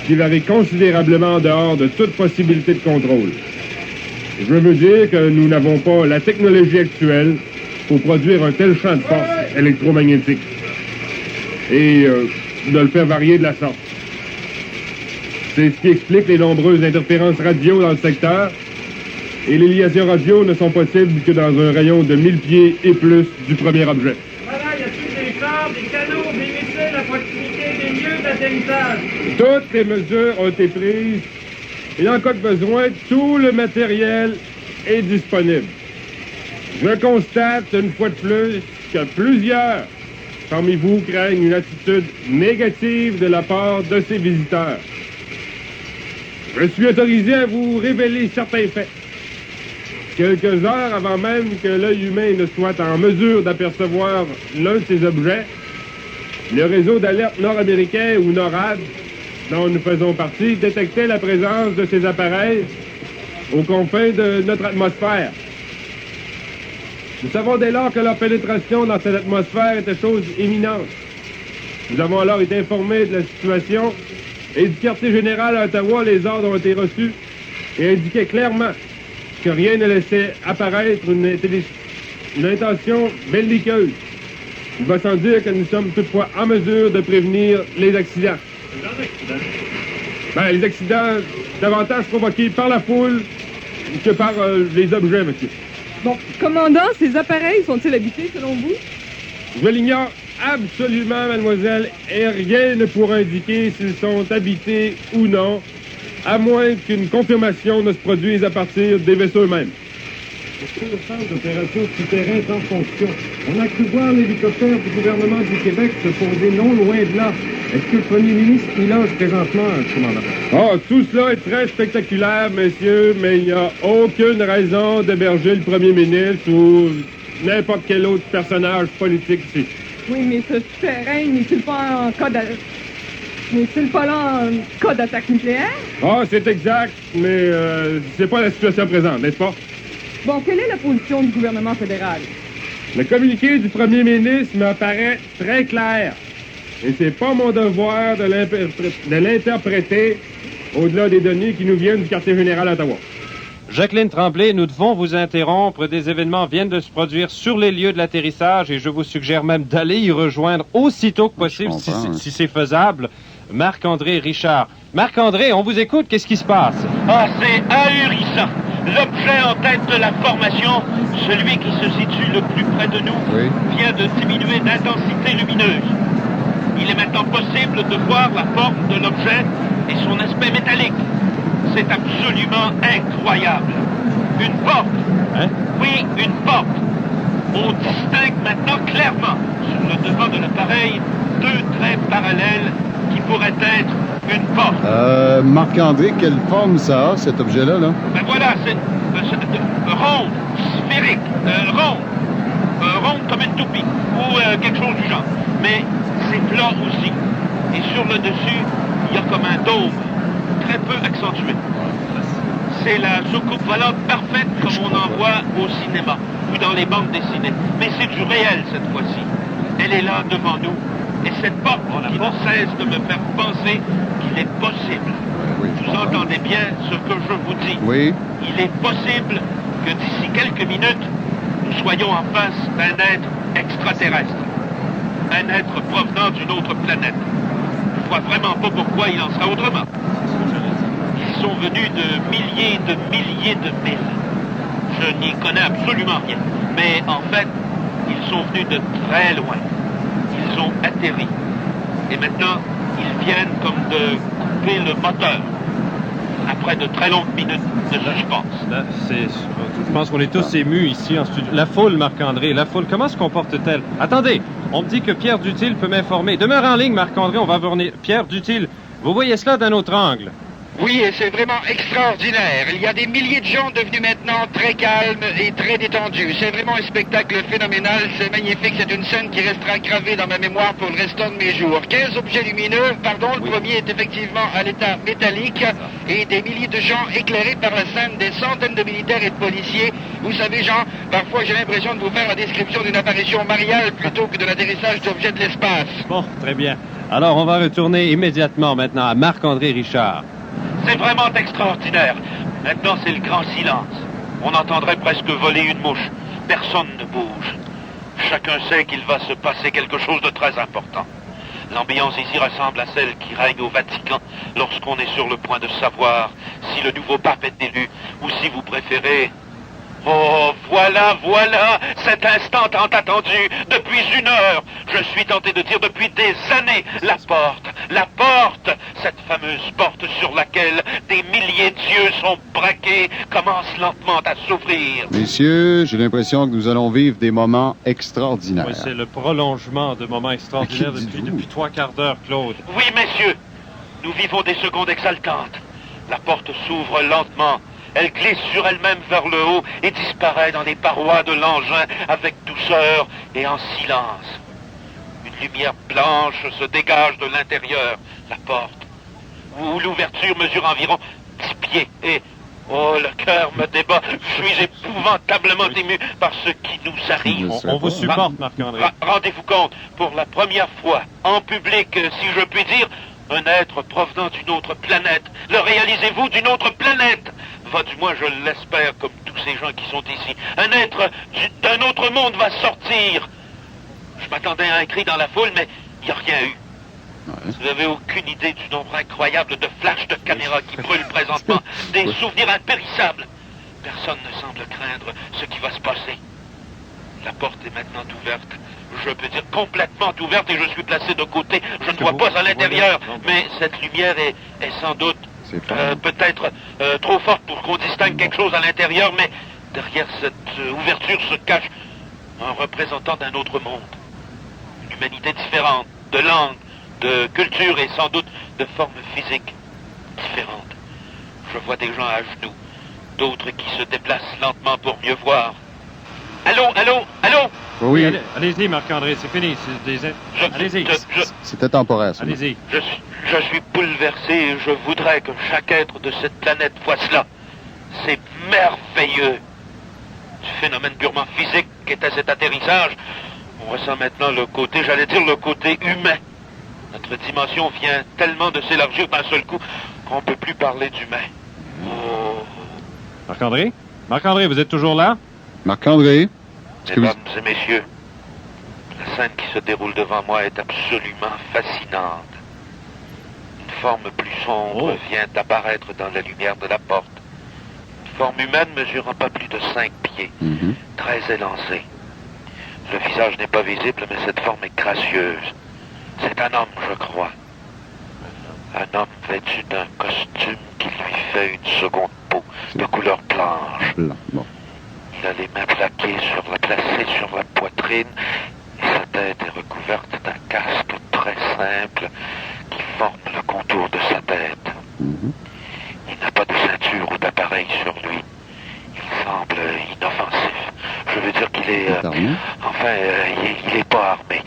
qui varie considérablement en dehors de toute possibilité de contrôle. Je veux dire que nous n'avons pas la technologie actuelle pour produire un tel champ de force électromagnétique et de le faire varier de la sorte. C'est ce qui explique les nombreuses interférences radio dans le secteur, et les liaisons radio ne sont possibles que dans un rayon de 1000 pieds et plus du premier objet. Voilà, il y a tous des chars, des canaux, des missiles à proximité des lieux d'atterrissage. Toutes les mesures ont été prises, et en cas de besoin, tout le matériel est disponible. Je constate une fois de plus que plusieurs parmi vous craignent une attitude négative de la part de ces visiteurs. Je suis autorisé à vous révéler certains faits. Quelques heures avant même que l'œil humain ne soit en mesure d'apercevoir l'un de ces objets, le réseau d'alerte nord-américain ou NORAD, dont nous faisons partie, détectait la présence de ces appareils aux confins de notre atmosphère. Nous savons dès lors que leur pénétration dans cette atmosphère était chose imminente. Nous avons alors été informés de la situation et du quartier général à Ottawa, les ordres ont été reçus et indiquaient clairement que rien ne laissait apparaître une intention belliqueuse. Il va sans dire que nous sommes toutefois en mesure de prévenir les accidents. Les accidents davantage provoqués par la foule que par les objets, monsieur. Bon, commandant, ces appareils sont-ils habités selon vous? Je l'ignore absolument, mademoiselle, et rien ne pourra indiquer s'ils sont habités ou non, à moins qu'une confirmation ne se produise à partir des vaisseaux eux-mêmes. Le centre d'opération souterrain est en fonction. On a cru voir l'hélicoptère du gouvernement du Québec se poser non loin de là. Est-ce que le premier ministre y loge présentement, commandant? Tout cela est très spectaculaire, messieurs, mais il n'y a aucune raison d'héberger le premier ministre ou n'importe quel autre personnage politique ici. Oui, mais ce souterrain n'est-il pas en cas n'est-il pas là en cas d'attaque nucléaire? C'est exact, mais c'est pas la situation présente, n'est-ce pas? Bon, quelle est la position du gouvernement fédéral? Le communiqué du premier ministre me paraît très clair. Et c'est pas mon devoir de l'interpréter au-delà des données qui nous viennent du quartier général à Ottawa. Jacqueline Tremblay, nous devons vous interrompre. Des événements viennent de se produire sur les lieux de l'atterrissage et je vous suggère même d'aller y rejoindre aussitôt que possible, si c'est faisable. Marc-André Richard. Marc-André, on vous écoute. Qu'est-ce qui se passe? C'est ahurissant. L'objet en tête de la formation, celui qui se situe le plus près de nous, vient de diminuer d'intensité lumineuse. Il est maintenant possible de voir la forme de l'objet et son aspect métallique. C'est absolument incroyable. Une porte. Oui, une porte. On distingue maintenant clairement, sur le devant de l'appareil, deux traits parallèles qui pourraient être une porte. Marc-André, quelle forme ça a, cet objet-là, là? Voilà, c'est ronde, sphérique, ronde comme une toupie, ou quelque chose du genre. Mais c'est plat aussi. Et sur le dessus, il y a comme un dôme, très peu accentué. C'est la soucoupe volante parfaite comme on en voit au cinéma ou dans les bandes dessinées. Mais c'est du réel cette fois-ci. Elle est là devant nous. Et cette porte qui ne cesse de me faire penser qu'il est possible vous entendez bien ce que je vous dis. Oui. Il est possible que d'ici quelques minutes, nous soyons en face d'un être extraterrestre. Un être provenant d'une autre planète. Je vois vraiment pas pourquoi il en sera autrement. Ils sont venus de milliers de milles. Je n'y connais absolument rien. Mais en fait, ils sont venus de très loin. Ils ont atterri. Et maintenant, ils viennent comme de couper le moteur. Après de très longues minutes de suspense. Là, je pense qu'on est tous émus ici en studio. La foule, Marc-André, la foule, comment se comporte-t-elle? Attendez, on me dit que Pierre Dutil peut m'informer. Demeure en ligne, Marc-André, on va revenir. Pierre Dutil, vous voyez cela d'un autre angle? Oui, et c'est vraiment extraordinaire. Il y a des milliers de gens devenus maintenant très calmes et très détendus. C'est vraiment un spectacle phénoménal, c'est magnifique, c'est une scène qui restera gravée dans ma mémoire pour le restant de mes jours. 15 objets lumineux, le premier est effectivement à l'état métallique, et des milliers de gens éclairés par la scène, des centaines de militaires et de policiers. Vous savez, Jean, parfois j'ai l'impression de vous faire la description d'une apparition mariale plutôt que de l'atterrissage d'objets de l'espace. Bon, très bien. Alors, on va retourner immédiatement maintenant à Marc-André Richard. C'est vraiment extraordinaire. Maintenant, c'est le grand silence. On entendrait presque voler une mouche. Personne ne bouge. Chacun sait qu'il va se passer quelque chose de très important. L'ambiance ici ressemble à celle qui règne au Vatican lorsqu'on est sur le point de savoir si le nouveau pape est élu ou si vous préférez... Oh, voilà, cet instant tant attendu, depuis 1 heure, je suis tenté de dire depuis des années, la porte, cette fameuse porte sur laquelle des milliers d'yeux sont braqués, commence lentement à s'ouvrir. Messieurs, j'ai l'impression que nous allons vivre des moments extraordinaires. Oui, c'est le prolongement de moments extraordinaires depuis 3 quarts d'heure, Claude. Oui, messieurs, nous vivons des secondes exaltantes. La porte s'ouvre lentement. Elle glisse sur elle-même vers le haut et disparaît dans les parois de l'engin avec douceur et en silence. Une lumière blanche se dégage de l'intérieur, la porte, où l'ouverture mesure environ 10 pieds et... Oh, le cœur me débat. Je suis épouvantablement ému par ce qui nous arrive. On vous supporte, Marc-André. Rendez-vous compte, pour la première fois, en public, si je puis dire, un être provenant d'une autre planète. Le réalisez-vous, d'une autre planète? Du moins, je l'espère, comme tous ces gens qui sont ici. Un être d'un autre monde va sortir. Je m'attendais à un cri dans la foule, mais il n'y a rien eu. Vous n'avez aucune idée du nombre incroyable de flashs de caméras qui brûlent présentement. Des souvenirs impérissables. Personne ne semble craindre ce qui va se passer. La porte est maintenant ouverte. Je peux dire complètement ouverte et je suis placé de côté. Je ne vois pas à l'intérieur, mais cette lumière est sans doute peut-être trop forte pour qu'on distingue quelque chose à l'intérieur, mais derrière cette ouverture se cache un représentant d'un autre monde. Une humanité différente, de langue, de culture et sans doute de forme physique différente. Je vois des gens à genoux, d'autres qui se déplacent lentement pour mieux voir. Allô? Oui. Allez-y, Marc-André, c'est fini. Allez-y. C'était temporaire, ça. Allez-y. Je suis bouleversé et je voudrais que chaque être de cette planète voie cela. C'est merveilleux. Ce phénomène purement physique qu'était cet atterrissage, on ressent maintenant le côté humain. Notre dimension vient tellement de s'élargir d'un seul coup qu'on ne peut plus parler d'humain. Oh. Marc-André? Marc-André, vous êtes toujours là? Marc-André? Mesdames et messieurs, la scène qui se déroule devant moi est absolument fascinante. Une forme plus sombre vient d'apparaître dans la lumière de la porte. Une forme humaine mesurant pas plus de 5 pieds, très élancée. Le visage n'est pas visible, mais cette forme est gracieuse. C'est un homme, je crois. Un homme vêtu d'un costume qui lui fait une seconde peau de couleur blanche. Il a les mains placées sur la poitrine et sa tête est recouverte d'un casque très simple qui forme le contour de sa tête. Il n'a pas de ceinture ou d'appareil sur lui. Il semble inoffensif. Je veux dire qu'il est... il n'est pas armé.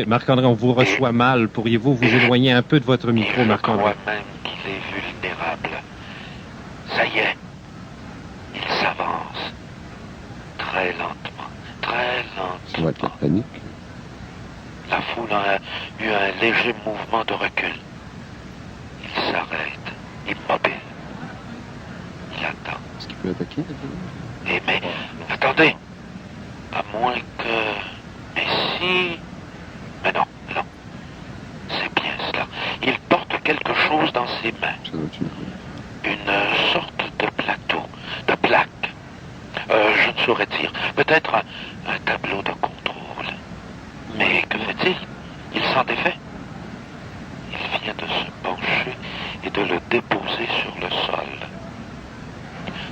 Marc-André, on vous reçoit mal. Pourriez-vous vous éloigner un peu de votre micro, Marc-André? Je crois même qu'il est vulnérable. Ça y est. Il s'avance. Très lentement. Ça va être la panique. La foule a eu un léger mouvement de recul. Il s'arrête et Est-ce qu'il peut attaquer? Eh, mais, attendez. À moins que... Mais si... Mais non. C'est bien cela. Il porte quelque chose dans ses mains. Ça doit être une sorte de plateau, de plaque. Je ne saurais dire. Peut-être un tableau de contrôle. Mais que fait-il? Il s'en défait. Il vient de se pencher et de le déposer sur le sol.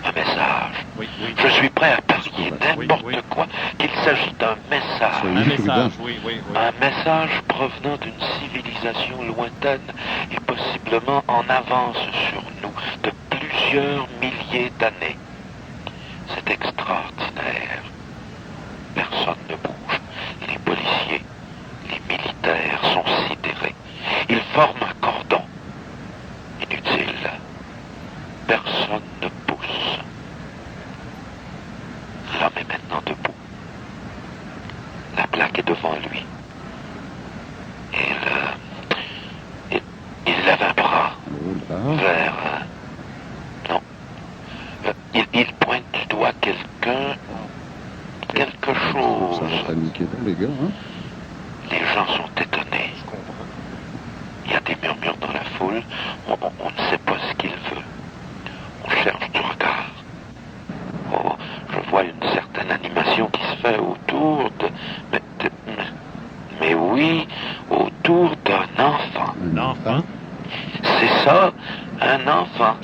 Un message. Oui. Je suis prêt à parier n'importe quoi qu'il s'agit d'un message. Un message, oui. Un message provenant d'une civilisation lointaine et possiblement en avance sur nous de plusieurs milliers d'années. C'est extraordinaire. Personne ne bouge. Les policiers, les militaires sont sidérés. Ils forment un cordon. Inutile. Personne ne pousse. L'homme est maintenant debout. La plaque est devant lui. Il lève un bras vers... non. Il pointe du doigt quelque chose. Ça va paniquer, les gars, hein? Les gens sont étonnés. Il y a des murmures dans la foule. On ne sait pas ce qu'il veut. On cherche du regard. Oh, je vois une certaine animation qui se fait autour de... Mais oui, autour d'un enfant. Un enfant? C'est ça, un enfant.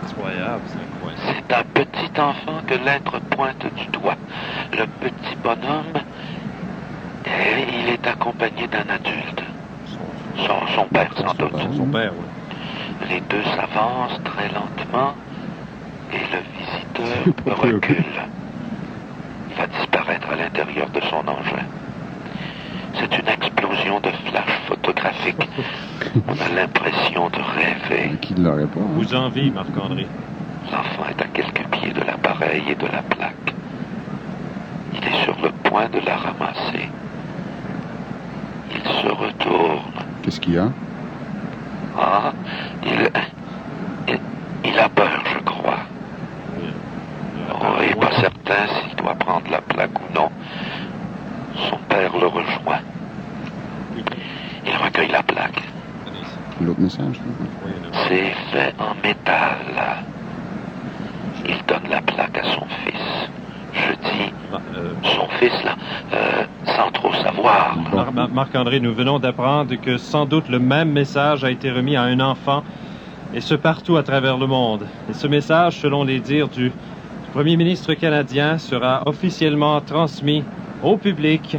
Incroyable, c'est incroyable. C'est un petit enfant que l'être pointe du doigt. Le petit bonhomme, il est accompagné d'un adulte. Son père, sans doute. Son père, oui. Les deux s'avancent très lentement et le visiteur recule. Il va disparaître à l'intérieur de son engin. C'est une explosion de flash photographique. On a l'impression de rêver. Qui ne l'aurait pas? Hein? Vous envie, Marc-André. L'enfant est à quelques pieds de l'appareil et de la plaque. Il est sur le point de la ramasser. Il se retourne. Qu'est-ce qu'il y a? Ah, il a peur, je crois. Oh, il n'est pas certain s'il doit prendre la plaque ou non. Son père le rejoint. Il recueille la plaque. L'autre message? C'est fait en métal. Il donne la plaque à son fils. Je dis son fils, là, sans trop savoir. Marc-André, nous venons d'apprendre que sans doute le même message a été remis à un enfant, et ce partout à travers le monde. Et ce message, selon les dires du Premier ministre canadien, sera officiellement transmis au public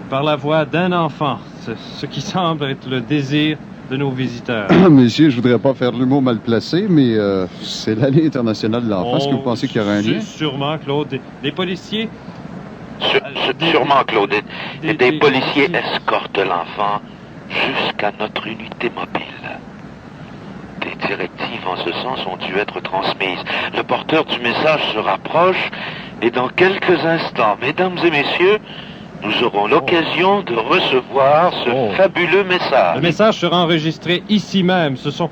par la voix d'un enfant, ce qui semble être le désir de nos visiteurs. Messieurs, je voudrais pas faire de l'humour mal placé, mais c'est l'année internationale de l'enfant. Est-ce que vous pensez qu'il y aura un lien? Sûrement, Claude. Des policiers... Sûrement, Claude. Des policiers escortent l'enfant jusqu'à notre unité mobile. Des directives en ce sens ont dû être transmises. Le porteur du message se rapproche et dans quelques instants, mesdames et messieurs, nous aurons l'occasion de recevoir ce fabuleux message. Le message sera enregistré ici même. Ce sont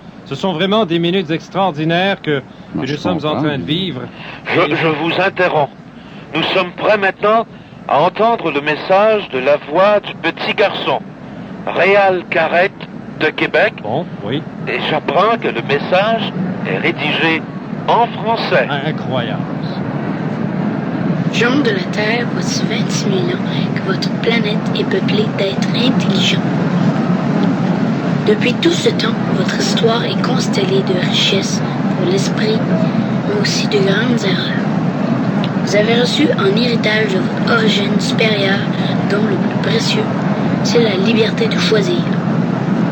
vraiment des minutes extraordinaires que nous sommes en train de vivre. Je vous interromps. Nous sommes prêts maintenant à entendre le message de la voix du petit garçon, Réal Carrette de Québec. Bon, oui. Et j'apprends que le message est rédigé en français. Incroyable. Gens de la Terre, voici 26 000 ans que votre planète est peuplée d'êtres intelligents. Depuis tout ce temps, votre histoire est constellée de richesses pour l'esprit, mais aussi de grandes erreurs. Vous avez reçu en héritage de votre origine supérieure, dont le plus précieux, c'est la liberté de choisir.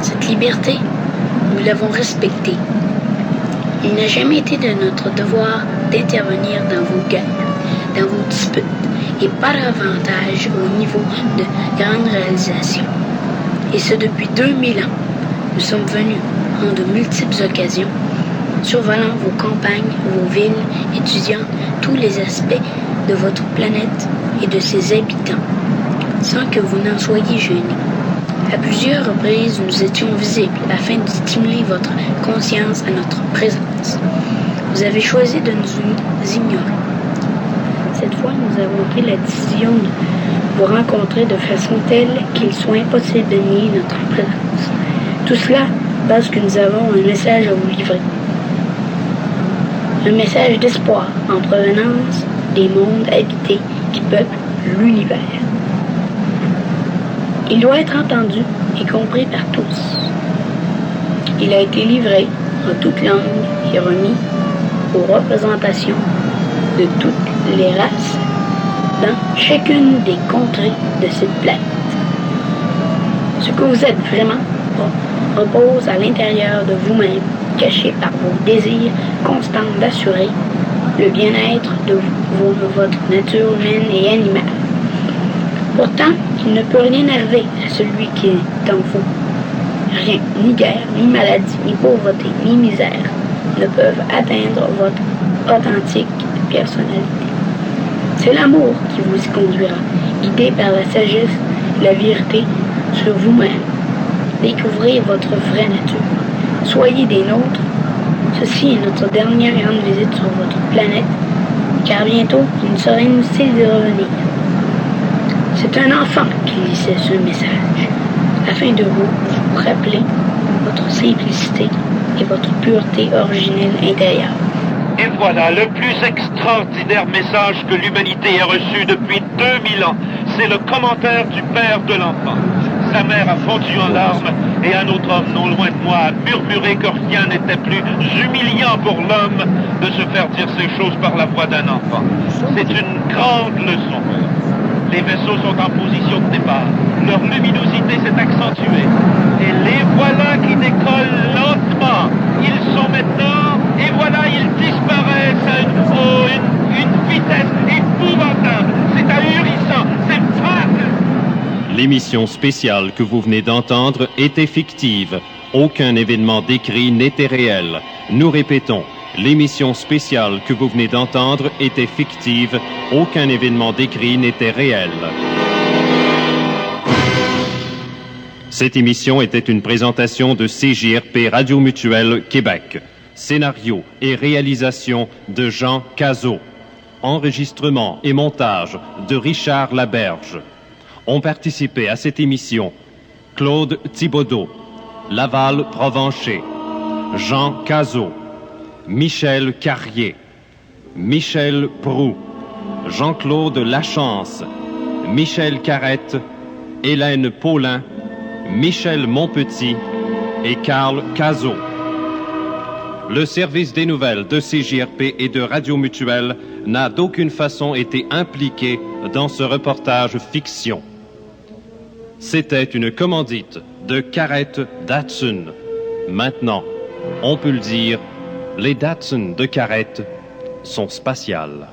Cette liberté, nous l'avons respectée. Il n'a jamais été de notre devoir d'intervenir dans vos guerres, dans vos disputes, et par avantage au niveau de grandes réalisations. Et ce depuis 2000 ans, nous sommes venus en de multiples occasions, survolant vos campagnes, vos villes, étudiant tous les aspects de votre planète et de ses habitants, sans que vous n'en soyez gênés. À plusieurs reprises, nous étions visibles afin de stimuler votre conscience à notre présence. Vous avez choisi de nous ignorer. Cette fois, nous avons pris la décision de vous rencontrer de façon telle qu'il soit impossible de nier notre présence. Tout cela parce que nous avons un message à vous livrer. Un message d'espoir en provenance des mondes habités qui peuplent l'univers. Il doit être entendu et compris par tous. Il a été livré en toute langue et remis aux représentations de toutes les races dans chacune des contrées de cette planète. Ce que vous êtes vraiment repose à l'intérieur de vous-même, caché par vos désirs constants d'assurer le bien-être de votre nature humaine et animale. Pourtant, il ne peut rien arriver à celui qui est en vous. Rien, ni guerre, ni maladie, ni pauvreté, ni misère ne peuvent atteindre votre authentique personnalité. C'est l'amour qui vous y conduira, guidé par la sagesse et la vérité sur vous-même. Découvrez votre vraie nature. Soyez des nôtres. Ceci est notre dernière grande visite sur votre planète, car bientôt, il ne serait inutile de revenir. C'est un enfant qui lisait ce message, afin de vous rappeler votre simplicité et votre pureté originelle intérieure. Et voilà le plus extraordinaire message que l'humanité ait reçu depuis 2000 ans. C'est le commentaire du père de l'enfant. Sa mère a fondu en larmes et un autre homme non loin de moi a murmuré que rien n'était plus humiliant pour l'homme de se faire dire ces choses par la voix d'un enfant. C'est une grande leçon. Les vaisseaux sont en position de départ. Leur luminosité s'est accentuée. Et les voilà qui décollent lentement. Ils sont maintenant, et voilà, ils disparaissent à une vitesse épouvantable. C'est ahurissant, c'est vague. L'émission spéciale que vous venez d'entendre était fictive. Aucun événement décrit n'était réel. Nous répétons, l'émission spéciale que vous venez d'entendre était fictive. Aucun événement décrit n'était réel. Cette émission était une présentation de CJRP Radio Mutuelle Québec. Scénario et réalisation de Jean Cazot. Enregistrement et montage de Richard Laberge. Ont participé à cette émission Claude Thibodeau, Laval Provencher, Jean Cazot, Michel Carrier, Michel Proux, Jean-Claude Lachance, Michel Carrette, Hélène Paulin, Michel Monpetit et Carl Cazot. Le service des nouvelles de CJRP et de Radio Mutuelle n'a d'aucune façon été impliqué dans ce reportage fiction. C'était une commandite de Carrette Datsun. Maintenant, on peut le dire, les Datsun de Carrette sont spatiales.